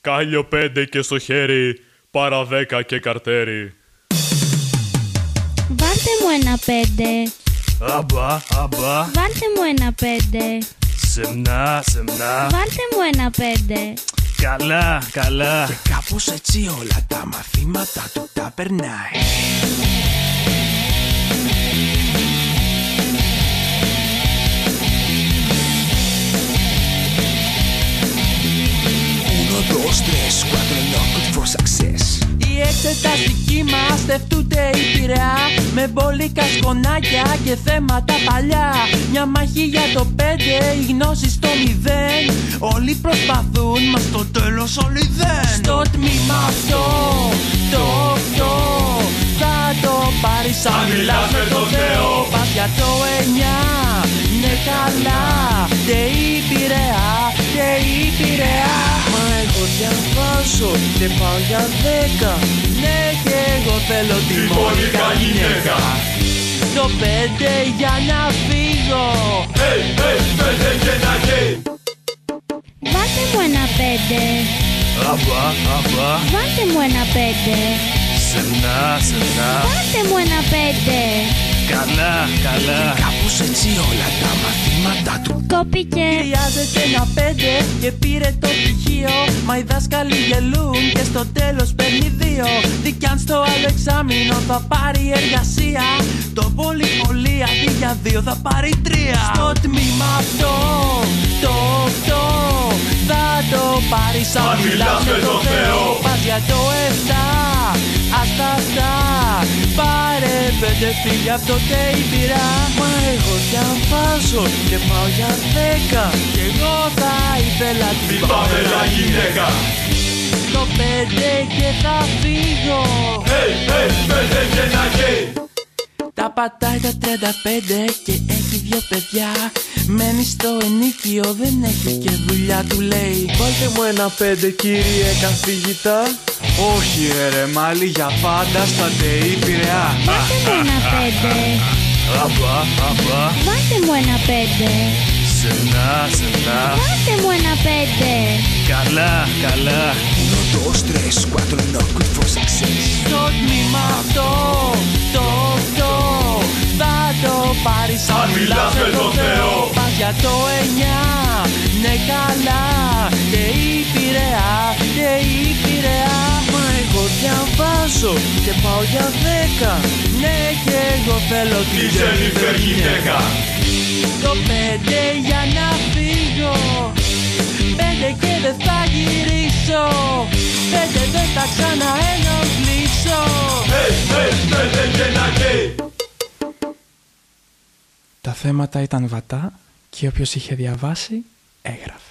Κάλιο 5 και στο χέρι, παρά 10 και καρτέρι. Βάλτε μου ένα 5. Αμπά, αμπά. Βάλτε μου ένα 5. Σεμνά, σεμνά. Βάλτε μου ένα 5. Καλά, καλά. Και κάπως έτσι όλα τα μαθήματα του τα περνάει. Dos, tres, cuatro, no good for success. Οι εξεταστικοί μας θευτούνται η Πειραιά, με μπόλικα σκονάκια και θέματα παλιά. Μια μάχη για το 5, η γνώση στο 0. Όλοι προσπαθούν, μα στο τέλος όλοι δεν. Στο τμήμα αυτό, το 8, θα το πάρεις αν μιλάς με τον Θεό. Πας για το 9, ναι καλά, και η Πειραιά, και η Πειραιά. Μα εγώ διαβάζω και πάω για 10. Ναι και εγώ θέλω τη μόνικα γυναίκα. Το 5 για να φύγω. Hey, hey, 5 και να γει. Βάλτε μου ένα 5. Αμπά, αμπά. Βάλτε μου ένα 5. Σεμνά, σεμνά. Βάλτε μου ένα 5. Καλά, καλά. Και κάπως έτσι όλα τα μαθήματα του Κόπηκε. χρειάζεται ένα 5 και πήρε το πτυχίο. Μα οι δάσκαλοι γελούν και στο τέλος παίρνει 2. Δι κι αν στο άλλο εξάμηνο θα πάρει εργασία, το πολύ πολύ αντί για 2 θα πάρει 3. Στο τμήμα αυτό, το 8, θα το πάρεις αν μιλάς με τον Θεό. Πας για το 7, άστα αυτά, πάρε 5 φίλια από το Πειραιά. Μα εγώ διαβάζω και πάω για 10. Κι εγώ θα ήθελα την Πάμελα γυναίκα. το 5 και θα φύγω. Hey, hey, 5 και να γει. Τα πατάει τα 35 και έχει 2 παιδιά. Μένει στο ενίκιο, δεν έχει και δουλειά, του λέει. Βάλτε μου ένα 5 κύριε καθηγητά. Όχι ρε μάλι, για πάντα στα ΤΕΙ Πειραιά. Βάλτε μου ένα 5. Αμπά, αμπά. Βάλτε μου ένα 5. Σεμνά, σεμνά. Βάλτε μου ένα 5. Καλά, καλά. 1, 2, 3, 4, no good for success. Στο τμήμα αυτό, το 8, θα το πάρεις αν μιλάς με τον Θεό. Πας για το 9, ναι καλά, και η Πειραιά, και η Πειραιά. Μα εγώ διαβάζω και πάω για 10. Ναι και εγώ θέλω την Τζένιφερ γυναίκα. το 5 για να φύγω. 5 και δεν θα γυρίσω. 5 δεν θα ξαναενοχλήσω. Hey, hey, 5 και να γει. Τα θέματα ήταν βατά και όποιος είχε διαβάσει έγραφε.